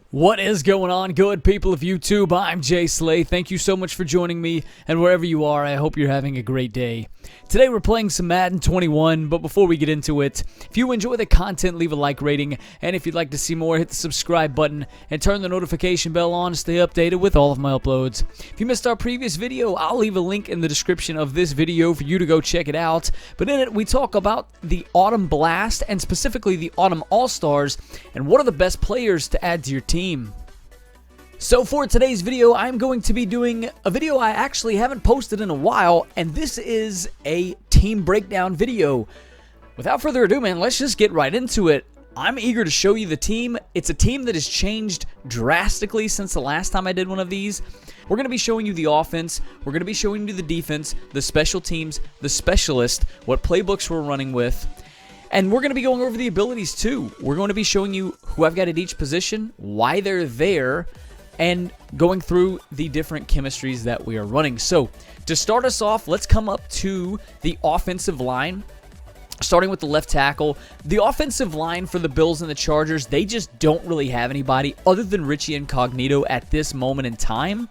What is going on, good people of YouTube? I'm ImJslay. Thank you so much for joining me, and wherever you are, I hope you're having a great day. Today we're playing some Madden 21, but before we get into it, if you enjoy the content, leave a like rating, and if you'd like to see more, hit the subscribe button and turn the notification bell on to stay updated with all of my uploads. If you missed our previous video, I'll leave a link in the description of this video for you to go check it out, but in it we talk about the Autumn Blast, and specifically the Autumn All-Stars, and what are the best players to add to your team. So for today's video, I'm going to be doing a video I actually haven't posted in a while, and this is a team breakdown video. Without further ado, man, let's just get right into it. I'm eager to show you the team. It's a team that has changed drastically since the last time I did one of these. We're going to be showing you the offense, we're going to be showing you the defense, the special teams, the specialist, what playbooks we're running with. And we're going to be going over the abilities too. We're going to be showing you who I've got at each position, why they're there, and going through the different chemistries that we are running. So, to start us off, let's come up to the offensive line. Starting with the left tackle, the offensive line for the Bills and the Chargers, they just don't really have anybody other than Richie Incognito at this moment in time.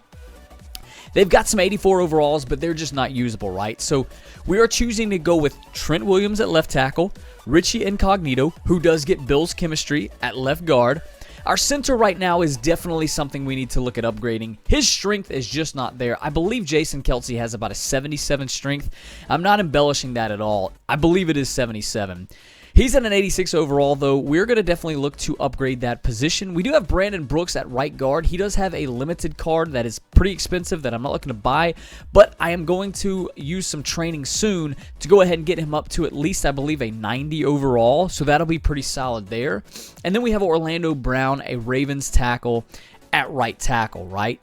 They've got some 84 overalls, but they're just not usable, right? So we are choosing to go with Trent Williams at left tackle, Richie Incognito, who does get Bills chemistry at left guard. Our center right now is definitely something we need to look at upgrading. His strength is just not there. I believe Jason Kelce has about a 77 strength. I'm not embellishing that at all. I believe it is 77. He's at an 86 overall, though. We're going to definitely look to upgrade that position. We do have Brandon Brooks at right guard. He does have a limited card that is pretty expensive that I'm not looking to buy, but I am going to use some training soon to go ahead and get him up to at least, I believe, a 90 overall, so that'll be pretty solid there. And then we have Orlando Brown, a Ravens tackle, at right tackle, right?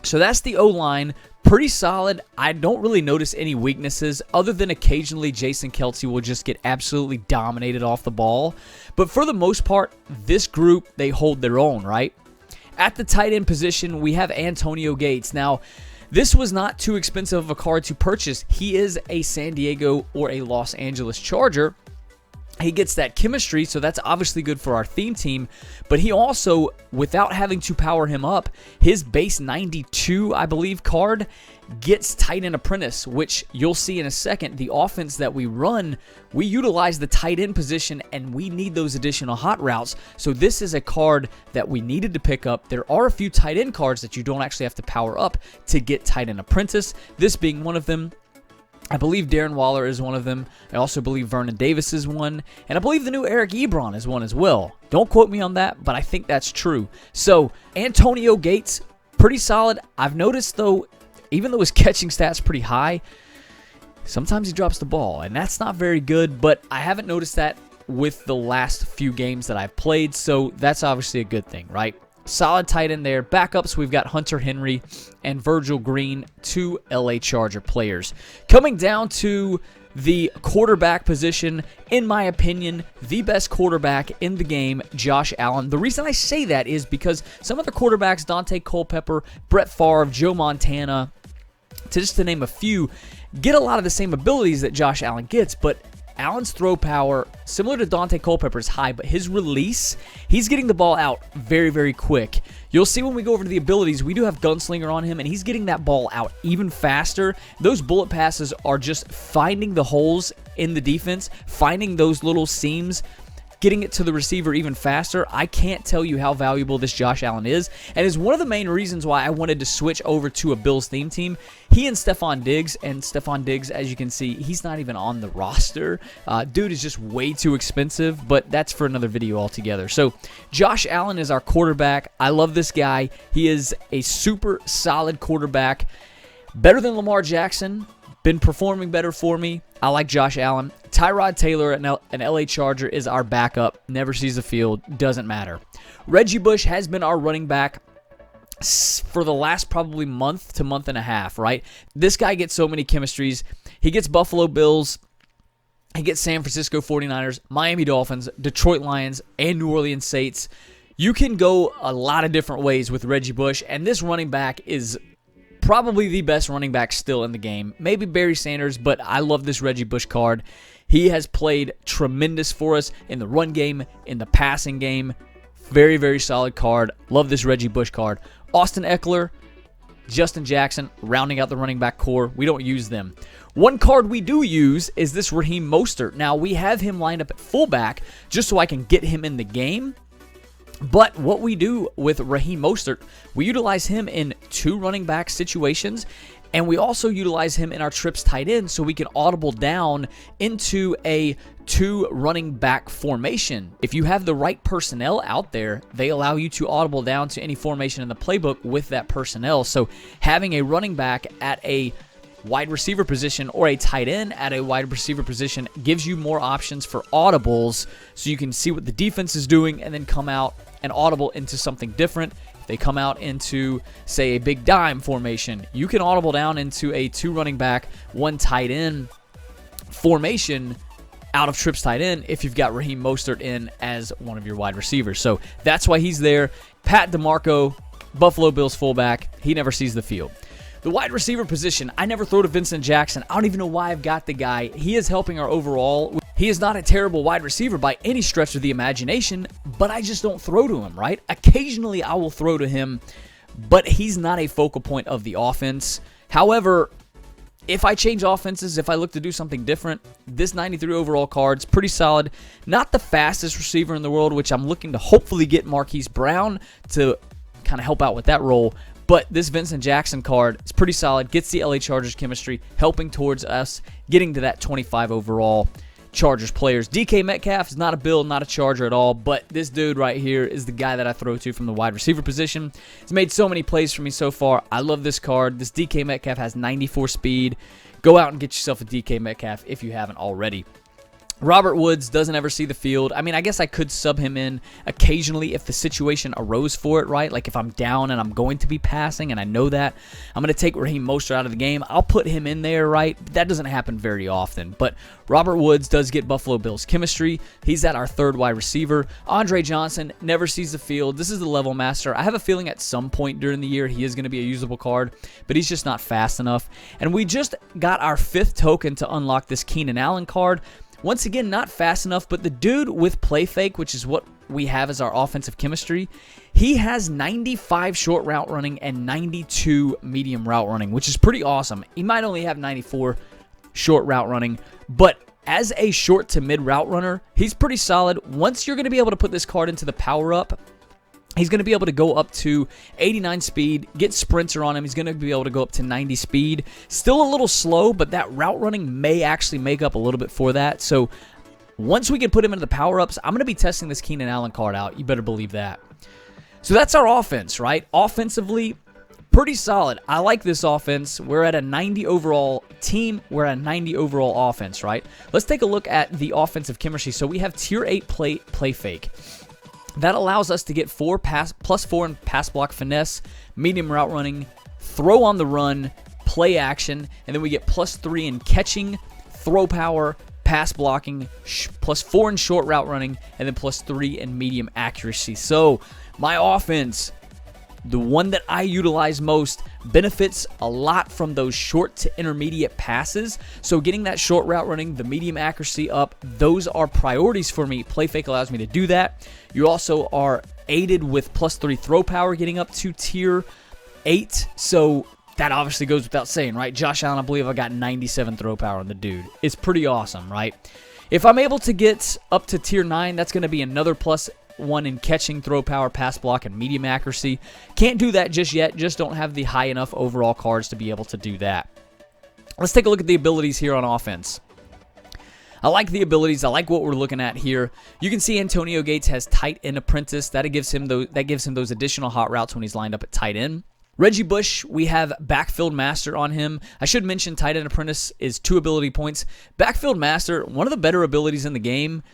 So that's the O-line. Pretty solid. I don't really notice any weaknesses other than occasionally Jason Kelce will just get absolutely dominated off the ball. But for the most part, this group, they hold their own, right? At the tight end position, we have Antonio Gates. Now, this was not too expensive of a card to purchase. He is a San Diego or a Los Angeles Charger. He gets that chemistry, so that's obviously good for our theme team, but he also, without having to power him up, his base 92, I believe, card gets tight end apprentice, which you'll see in a second. The offense that we run, we utilize the tight end position, and we need those additional hot routes, so this is a card that we needed to pick up. There are a few tight end cards that you don't actually have to power up to get tight end apprentice, this being one of them. I believe Darren Waller is one of them. I also believe Vernon Davis is one. And I believe the new Eric Ebron is one as well. Don't quote me on that, but I think that's true. So, Antonio Gates, pretty solid. I've noticed, though, even though his catching stats pretty high, sometimes he drops the ball. And that's not very good, but I haven't noticed that with the last few games that I've played. So, that's obviously a good thing, right? Solid tight end there. Backups, we've got Hunter Henry and Virgil Green, two LA Charger players. Coming down to the quarterback position, in my opinion, the best quarterback in the game, Josh Allen. The reason I say that is because some other quarterbacks, Dante Culpepper, Brett Favre, Joe Montana, just to name a few, get a lot of the same abilities that Josh Allen gets, but Allen's throw power, similar to Dante Culpepper, is high, but his release, he's getting the ball out very, very quick. You'll see when we go over to the abilities, we do have Gunslinger on him, and he's getting that ball out even faster. Those bullet passes are just finding the holes in the defense, finding those little seams, getting it to the receiver even faster. I can't tell you how valuable this Josh Allen is, and is one of the main reasons why I wanted to switch over to a Bills theme team. He and Stephon Diggs, as you can see, he's not even on the roster. Dude is just way too expensive, but that's for another video altogether. So, Josh Allen is our quarterback. I love this guy. He is a super solid quarterback. Better than Lamar Jackson. Been performing better for me. I like Josh Allen. Tyrod Taylor, an LA Charger, is our backup. Never sees the field. Doesn't matter. Reggie Bush has been our running back for the last probably month to month and a half, right? This guy gets so many chemistries. He gets Buffalo Bills. He gets San Francisco 49ers, Miami Dolphins, Detroit Lions, and New Orleans Saints. You can go a lot of different ways with Reggie Bush, and this running back is probably the best running back still in the game. Maybe Barry Sanders, but I love this Reggie Bush card. He has played tremendous for us in the run game, in the passing game. Very, very solid card. Love this Reggie Bush card. Austin Eckler, Justin Jackson, rounding out the running back core. We don't use them. One card we do use is this Raheem Mostert. Now, we have him lined up at fullback just so I can get him in the game. But what we do with Raheem Mostert, we utilize him in 2 running back situations, and we also utilize him in our trips tight end so we can audible down into a 2 running back formation. If you have the right personnel out there, they allow you to audible down to any formation in the playbook with that personnel. So having a running back at a wide receiver position or a tight end at a wide receiver position gives you more options for audibles so you can see what the defense is doing and then come out and audible into something different. If they come out into, say, a big dime formation, you can audible down into a 2 running back, 1 tight end formation out of trips tight end if you've got Raheem Mostert in as one of your wide receivers. So that's why he's there. Pat DeMarco, Buffalo Bills fullback, he never sees the field. The wide receiver position, I never throw to Vincent Jackson. I don't even know why I've got the guy. He is helping our overall. He is not a terrible wide receiver by any stretch of the imagination, but I just don't throw to him, right? Occasionally I will throw to him, but he's not a focal point of the offense. However, if I change offenses, if I look to do something different, this 93 overall card's pretty solid. Not the fastest receiver in the world, which I'm looking to hopefully get Marquise Brown to kind of help out with that role. But this Vincent Jackson card is pretty solid, gets the LA Chargers chemistry, helping towards us getting to that 25 overall Chargers players. DK Metcalf is not a Bill, not a Charger at all, but this dude right here is the guy that I throw to from the wide receiver position. He's made so many plays for me so far. I love this card. This DK Metcalf has 94 speed. Go out and get yourself a DK Metcalf if you haven't already. Robert Woods doesn't ever see the field. I mean, I guess I could sub him in occasionally if the situation arose for it, right? Like if I'm down and I'm going to be passing and I know that, I'm going to take Raheem Mostert out of the game. I'll put him in there, right? That doesn't happen very often. But Robert Woods does get Buffalo Bills chemistry. He's at our 3rd wide receiver. Andre Johnson never sees the field. This is the level master. I have a feeling at some point during the year he is going to be a usable card, but he's just not fast enough. And we just got our 5th token to unlock this Keenan Allen card. Once again, not fast enough, but the dude with play fake, which is what we have as our offensive chemistry, he has 95 short route running and 92 medium route running, which is pretty awesome. He might only have 94 short route running, but as a short to mid route runner, he's pretty solid. Once you're going to be able to put this card into the power up, he's going to be able to go up to 89 speed, get sprinter on him. He's going to be able to go up to 90 speed. Still a little slow, but that route running may actually make up a little bit for that. So once we can put him into the power-ups, I'm going to be testing this Keenan Allen card out. You better believe that. So that's our offense, right? Offensively, pretty solid. I like this offense. We're at a 90 overall team. We're at a 90 overall offense, right? Let's take a look at the offensive chemistry. So we have tier 8 play fake. That allows us to get plus 4 in pass block finesse, medium route running, throw on the run, play action, and then we get plus 3 in catching, throw power, pass blocking, plus 4 in short route running, and then plus 3 in medium accuracy. So my offense, the one that I utilize most, benefits a lot from those short to intermediate passes. So getting that short route running, the medium accuracy up, those are priorities for me. Play fake allows me to do that. You also are aided with plus 3 throw power getting up to tier 8. So that obviously goes without saying, right? Josh Allen, I believe I got 97 throw power on the dude. It's pretty awesome, right? If I'm able to get up to tier 9, that's going to be another plus 1 in catching, throw power, pass block, and medium accuracy. Can't do that just yet. Just don't have the high enough overall cards to be able to do that. Let's take a look at the abilities here on offense. I like the abilities. I like what we're looking at here. You can see Antonio Gates has tight end apprentice. That gives him those additional hot routes when he's lined up at tight end. Reggie Bush, we have Backfield Master on him. I should mention tight end apprentice is 2 ability points. Backfield Master, one of the better abilities in the game.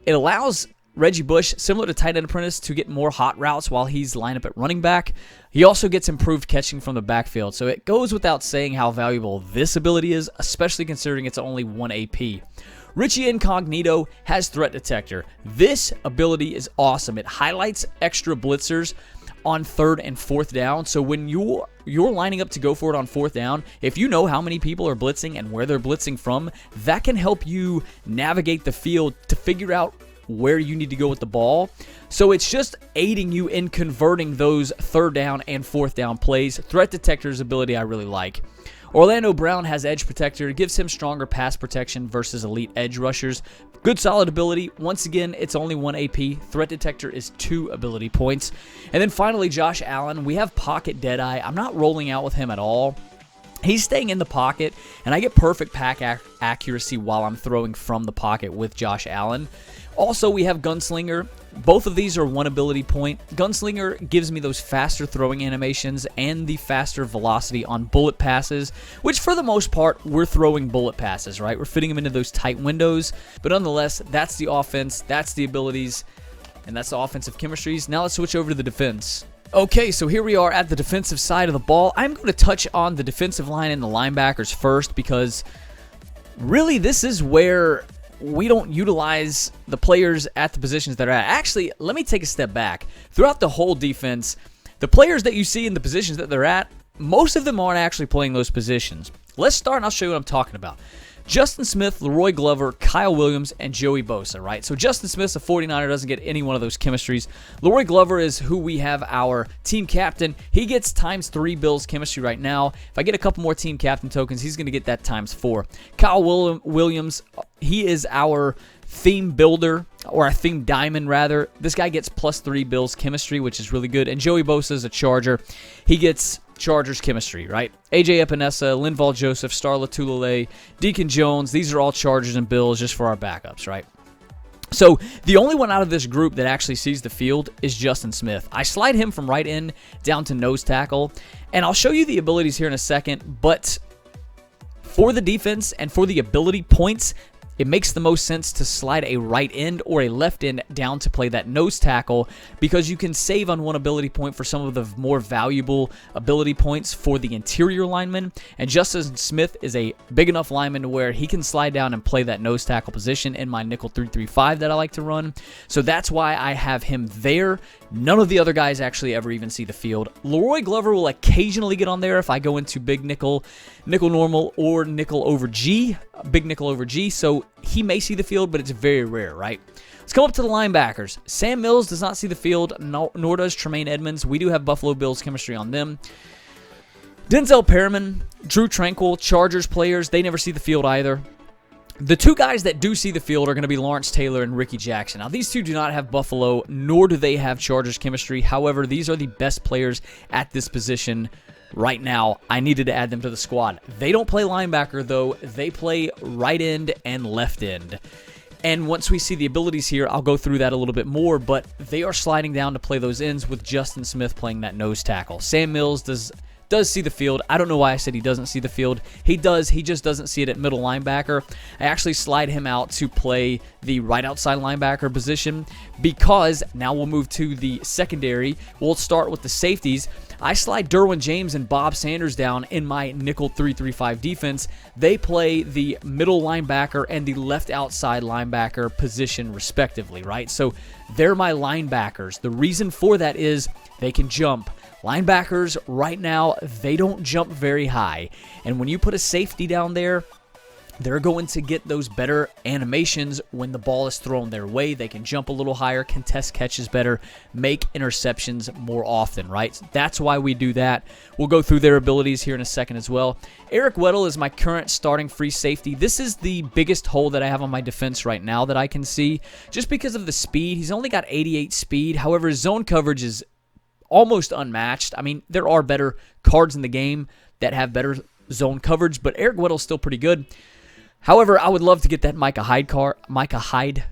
It allows Reggie Bush, similar to tight end apprentice, to get more hot routes while he's lined up at running back. He also gets improved catching from the backfield. So it goes without saying how valuable this ability is, especially considering it's only 1 AP. Richie Incognito has threat detector. This ability is awesome. It highlights extra blitzers on 3rd and 4th down. So when you're lining up to go for it on 4th down, if you know how many people are blitzing and where they're blitzing from, that can help you navigate the field to figure out where you need to go with the ball. So it's just aiding you in converting those 3rd down and 4th down plays. Threat Detector's ability I really like. Orlando Brown has Edge Protector. It gives him stronger pass protection versus elite edge rushers. Good solid ability. Once again, it's only 1 AP. Threat Detector is 2 ability points. And then finally, Josh Allen. We have Pocket Deadeye. I'm not rolling out with him at all. He's staying in the pocket, and I get perfect pack accuracy while I'm throwing from the pocket with Josh Allen. Also, we have Gunslinger. Both of these are 1 ability point. Gunslinger gives me those faster throwing animations and the faster velocity on bullet passes, which for the most part, we're throwing bullet passes, right? We're fitting them into those tight windows. But nonetheless, that's the offense, that's the abilities, and that's the offensive chemistries. Now let's switch over to the defense. Okay, so here we are at the defensive side of the ball. I'm going to touch on the defensive line and the linebackers first because really this is where we don't utilize the players at the positions that are at. Actually, let me take a step back. Throughout the whole defense, the players that you see in the positions that they're at, most of them aren't actually playing those positions. Let's start and I'll show you what I'm talking about. Justin Smith, Leroy Glover, Kyle Williams, and Joey Bosa, right? So Justin Smith's a 49er, doesn't get any one of those chemistries. Leroy Glover is who we have our team captain. He gets ×3 Bills chemistry right now. If I get a couple more team captain tokens, he's going to get that ×4. Kyle Williams, he is our theme builder, or a theme diamond rather. This guy gets +3 Bills chemistry, which is really good. And Joey Bosa is a Charger. He gets Chargers chemistry, right? AJ Epinesa, Linval Joseph, Starla Tulele, Deacon Jones. These are all Chargers and Bills just for our backups, right? So the only one out of this group that actually sees the field is Justin Smith. I slide him from right end down to nose tackle, and I'll show you the abilities here in a second, but for the defense and for the ability points, it makes the most sense to slide a right end or a left end down to play that nose tackle because you can save on 1 ability point for some of the more valuable ability points for the interior lineman. And Justin Smith is a big enough lineman to where he can slide down and play that nose tackle position in my nickel 3-3-5 that I like to run. So that's why I have him there. None of the other guys actually ever even see the field. Leroy Glover will occasionally get on there if I go into big nickel, nickel normal, or nickel over G, big nickel over G. So he may see the field, but it's very rare, right? Let's come up to the linebackers. Sam Mills does not see the field, nor does Tremaine Edmonds. We do have Buffalo Bills chemistry on them. Denzel Perriman, Drew Tranquil, Chargers players, they never see the field either. The 2 guys that do see the field are going to be Lawrence Taylor and Ricky Jackson. Now, these 2 do not have Buffalo, nor do they have Chargers chemistry. However, these are the best players at this position right now. I needed to add them to the squad. They don't play linebacker, though. They play right end and left end. And once we see the abilities here, I'll go through that a little bit more, but they are sliding down to play those ends with Justin Smith playing that nose tackle. Sam Mills does see the field. I don't know why I said he doesn't see the field. He does. He just doesn't see it at middle linebacker. I actually slide him out to play the right outside linebacker position because now we'll move to the secondary. We'll start with the safeties. I slide Derwin James and Bob Sanders down in my nickel 3-3-5 defense. They play the middle linebacker and the left outside linebacker position respectively, right? So they're my linebackers. The reason for that is they can jump. Linebackers, right now, they don't jump very high. And when you put a safety down there, they're going to get those better animations when the ball is thrown their way. They can jump a little higher, contest catches better, make interceptions more often, right? That's why we do that. We'll go through their abilities here in a second as well. Eric Weddle is my current starting free safety. This is the biggest hole that I have on my defense right now that I can see, just because of the speed. He's only got 88 speed. However, his zone coverage is almost unmatched. I mean, there are better cards in the game that have better zone coverage, but Eric Weddle's still pretty good. However, I would love to get that Micah Hyde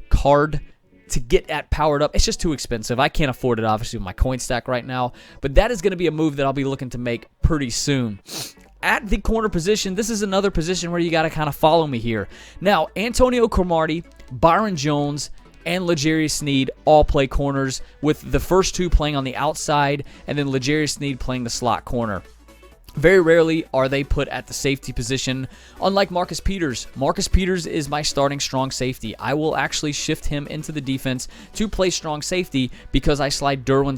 card to get at powered up. It's just too expensive. I can't afford it, obviously, with my coin stack right now, but that is going to be a move that I'll be looking to make pretty soon. At the corner position, this is another position where you got to kind of follow me here. Now, Antonio Cromartie, Byron Jones, and L'Jarius Sneed all play corners, with the first 2 playing on the outside and then L'Jarius Sneed playing the slot corner. Very rarely are they put at the safety position, unlike Marcus Peters. Marcus Peters is my starting strong safety. I will actually shift him into the defense to play strong safety because I slide Derwin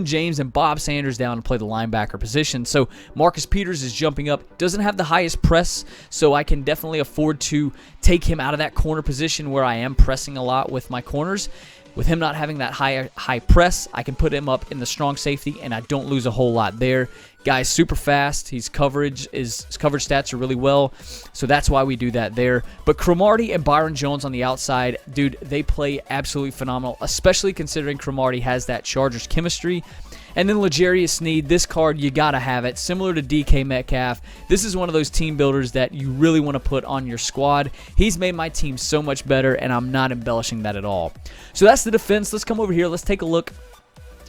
James, and Bob Sanders down to play the linebacker position. So Marcus Peters is jumping up, doesn't have the highest press, so I can definitely afford to take him out of that corner position where I am pressing a lot with my corners. With him not having that high press, I can put him up in the strong safety, and I don't lose a whole lot there. Guy's super fast. His coverage stats are really well, so that's why we do that there. But Cromartie and Byron Jones on the outside, dude, they play absolutely phenomenal, especially considering Cromartie has that Chargers chemistry. And then L'Jarius Sneed, this card, you got to have it. Similar to DK Metcalf, this is one of those team builders that you really want to put on your squad. He's made my team so much better, and I'm not embellishing that at all. So that's the defense. Let's come over here. Let's take a look.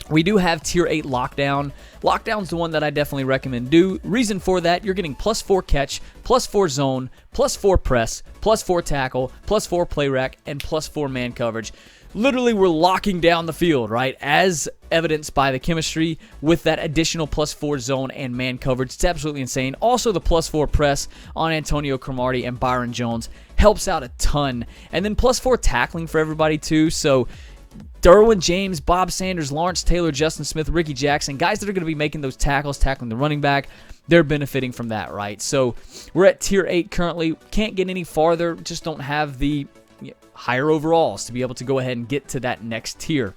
We do have Tier 8 Lockdown. Lockdown's the one that I definitely recommend do. Reason for that, you're getting +4 catch, +4 zone, +4 press, +4 tackle, +4 play rack, and +4 man coverage. Literally, we're locking down the field, right? As evidenced by the chemistry with that additional +4 zone and man coverage. It's absolutely insane. Also, the +4 press on Antonio Cromartie and Byron Jones helps out a ton. And then +4 tackling for everybody, too. So, Derwin James, Bob Sanders, Lawrence Taylor, Justin Smith, Ricky Jackson, guys that are going to be making those tackles, tackling the running back, they're benefiting from that, right? So, we're at Tier 8 currently. Can't get any farther. Just don't have the higher overalls to be able to go ahead and get to that next tier.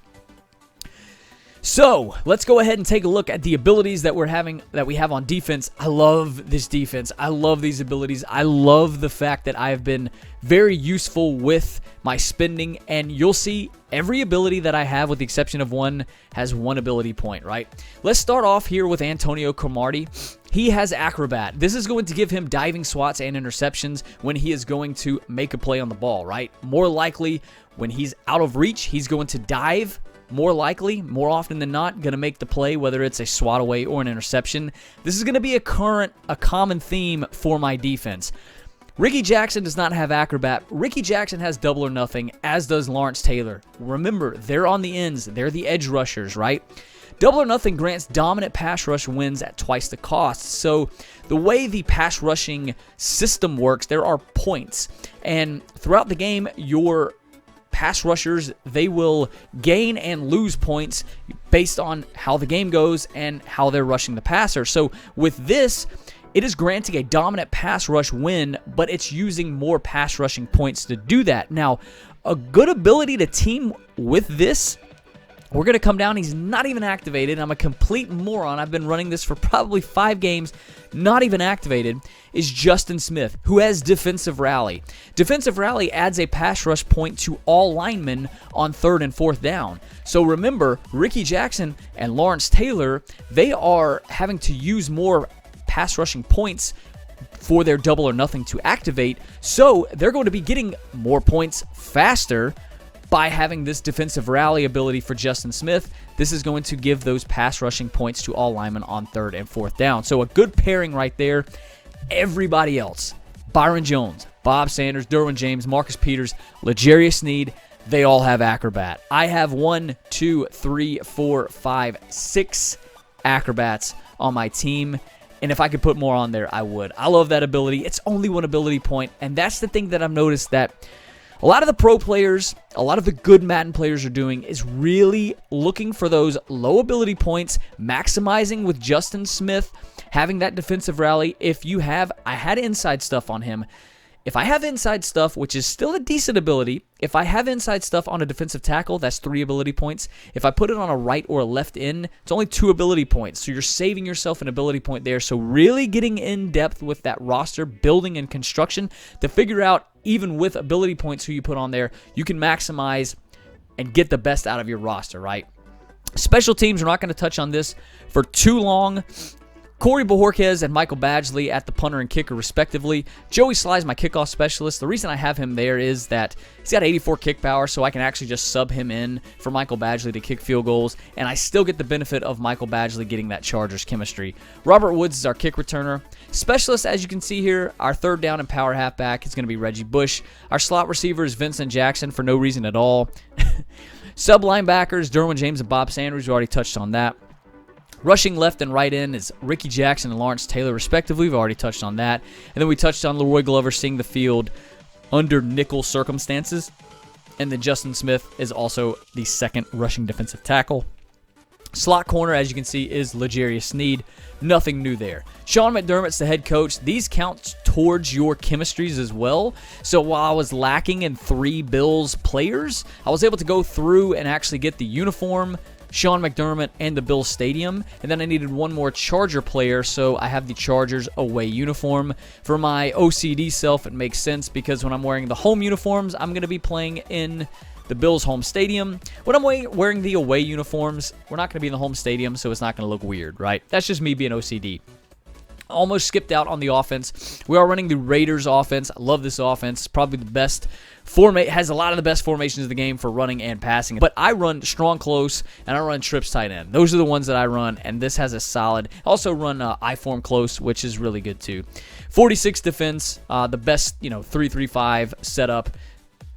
So let's go ahead and take a look at the abilities that we have on defense. I love this defense. I love these abilities. I love the fact that I have been very useful with my spending, and you'll see every ability that I have, with the exception of one, has one ability point, right? Let's start off here with Antonio Cromartie. He has Acrobat. This is going to give him diving swats and interceptions when he is going to make a play on the ball, right? More likely, when he's out of reach, he's going to dive. More likely, more often than not, going to make the play, whether it's a swat away or an interception. This is going to be a common theme for my defense. Ricky Jackson does not have Acrobat. Ricky Jackson has double or nothing, as does Lawrence Taylor. Remember, they're on the ends. They're the edge rushers, right? Double or nothing grants dominant pass rush wins at twice the cost. So the way the pass rushing system works, there are points. And throughout the game, your pass rushers, they will gain and lose points based on how the game goes and how they're rushing the passer. So with this, it is granting a dominant pass rush win, but it's using more pass rushing points to do that. Now, a good ability to team with this, we're going to come down. He's not even activated. I'm a complete moron. I've been running this for probably 5 games, not even activated, is Justin Smith, who has Defensive Rally. Defensive Rally adds a pass rush point to all linemen on 3rd and 4th down. So remember, Ricky Jackson and Lawrence Taylor, they are having to use more pass rushing points for their double or nothing to activate. So they're going to be getting more points faster by having this defensive rally ability for Justin Smith. This is going to give those pass rushing points to all linemen on 3rd and 4th down. So a good pairing right there. Everybody else, Byron Jones, Bob Sanders, Derwin James, Marcus Peters, L'Jarius Sneed, they all have Acrobat. I have 1, 2, 3, 4, 5, 6 Acrobats on my team. And if I could put more on there, I would. I love that ability. It's only one ability point. And that's the thing that I've noticed that a lot of the pro players, a lot of the good Madden players are doing is really looking for those low ability points, maximizing with Justin Smith, having that defensive rally. I had inside stuff on him. If I have inside stuff, which is still a decent ability, if I have inside stuff on a defensive tackle, that's 3 ability points. If I put it on a right or a left end, it's only 2 ability points. So you're saving yourself an ability point there. So really getting in depth with that roster, building and construction to figure out, even with ability points who you put on there, you can maximize and get the best out of your roster, right? Special teams, we're not going to touch on this for too long. Corey Bojorquez and Michael Badgley at the punter and kicker, respectively. Joey Sly is my kickoff specialist. The reason I have him there is that he's got 84 kick power, so I can actually just sub him in for Michael Badgley to kick field goals, and I still get the benefit of Michael Badgley getting that Chargers chemistry. Robert Woods is our kick returner. Specialist, as you can see here, our 3rd down and power halfback is going to be Reggie Bush. Our slot receiver is Vincent Jackson for no reason at all. Sub linebackers, Derwin James and Bob Sanders. We already touched on that. Rushing left and right in is Ricky Jackson and Lawrence Taylor, respectively. We've already touched on that. And then we touched on Leroy Glover seeing the field under nickel circumstances. And then Justin Smith is also the second rushing defensive tackle. Slot corner, as you can see, is L'Jarius Sneed. Nothing new there. Sean McDermott's the head coach. These count towards your chemistries as well. So while I was lacking in 3 Bills players, I was able to go through and actually get the uniform, Sean McDermott, and the Bills Stadium. And then I needed one more Charger player, so I have the Chargers away uniform. For my OCD self, it makes sense because when I'm wearing the home uniforms, I'm going to be playing in the Bills' home stadium. When I'm wearing the away uniforms, we're not going to be in the home stadium, so it's not going to look weird, right? That's just me being OCD. Almost skipped out on the offense. We are running the Raiders offense. I love this offense. It's probably the best has a lot of the best formations of the game for running and passing. But I run strong close, and I run trips tight end. Those are the ones that I run, and this has a solid. I also run I-form close, which is really good too. 46 defense, the best 3-3-5 setup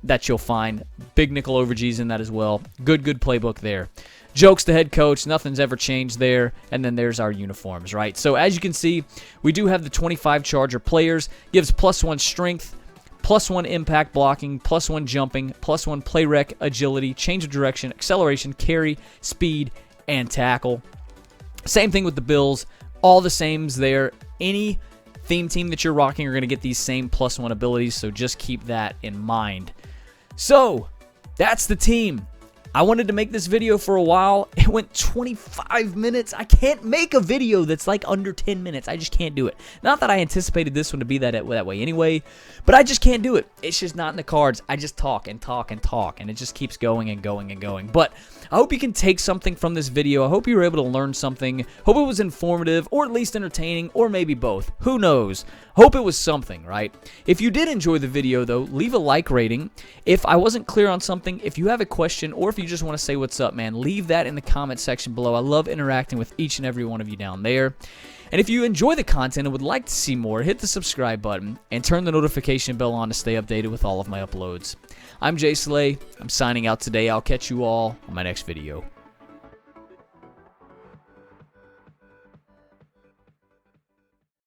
that you'll find. Big nickel overages in that as well. Good playbook there. Joke's the head coach. Nothing's ever changed there. And then there's our uniforms, right? So as you can see, we do have the 25 Charger players. Gives +1 strength, +1 impact blocking, +1 jumping, +1 play rec, agility, change of direction, acceleration, carry, speed, and tackle. Same thing with the Bills. All the sames there. Any theme team that you're rocking are going to get these same +1 abilities, so just keep that in mind. So, that's the team. I wanted to make this video for a while. It went 25 minutes. I can't make a video that's like under 10 minutes. I just can't do it. Not that I anticipated this one to be that way anyway, but I just can't do it. It's just not in the cards. I just talk and talk and talk, and it just keeps going and going and going. But I hope you can take something from this video. I hope you were able to learn something. Hope it was informative, or at least entertaining, or maybe both. Who knows? Hope it was something, right? If you did enjoy the video, though, leave a like rating. If I wasn't clear on something, if you have a question, or if you just want to say what's up, man, leave that in the comment section below. I love interacting with each and every one of you down there. And if you enjoy the content and would like to see more, hit the subscribe button and turn the notification bell on to stay updated with all of my uploads. I'm ImJslay. I'm signing out today. I'll catch you all on my next video.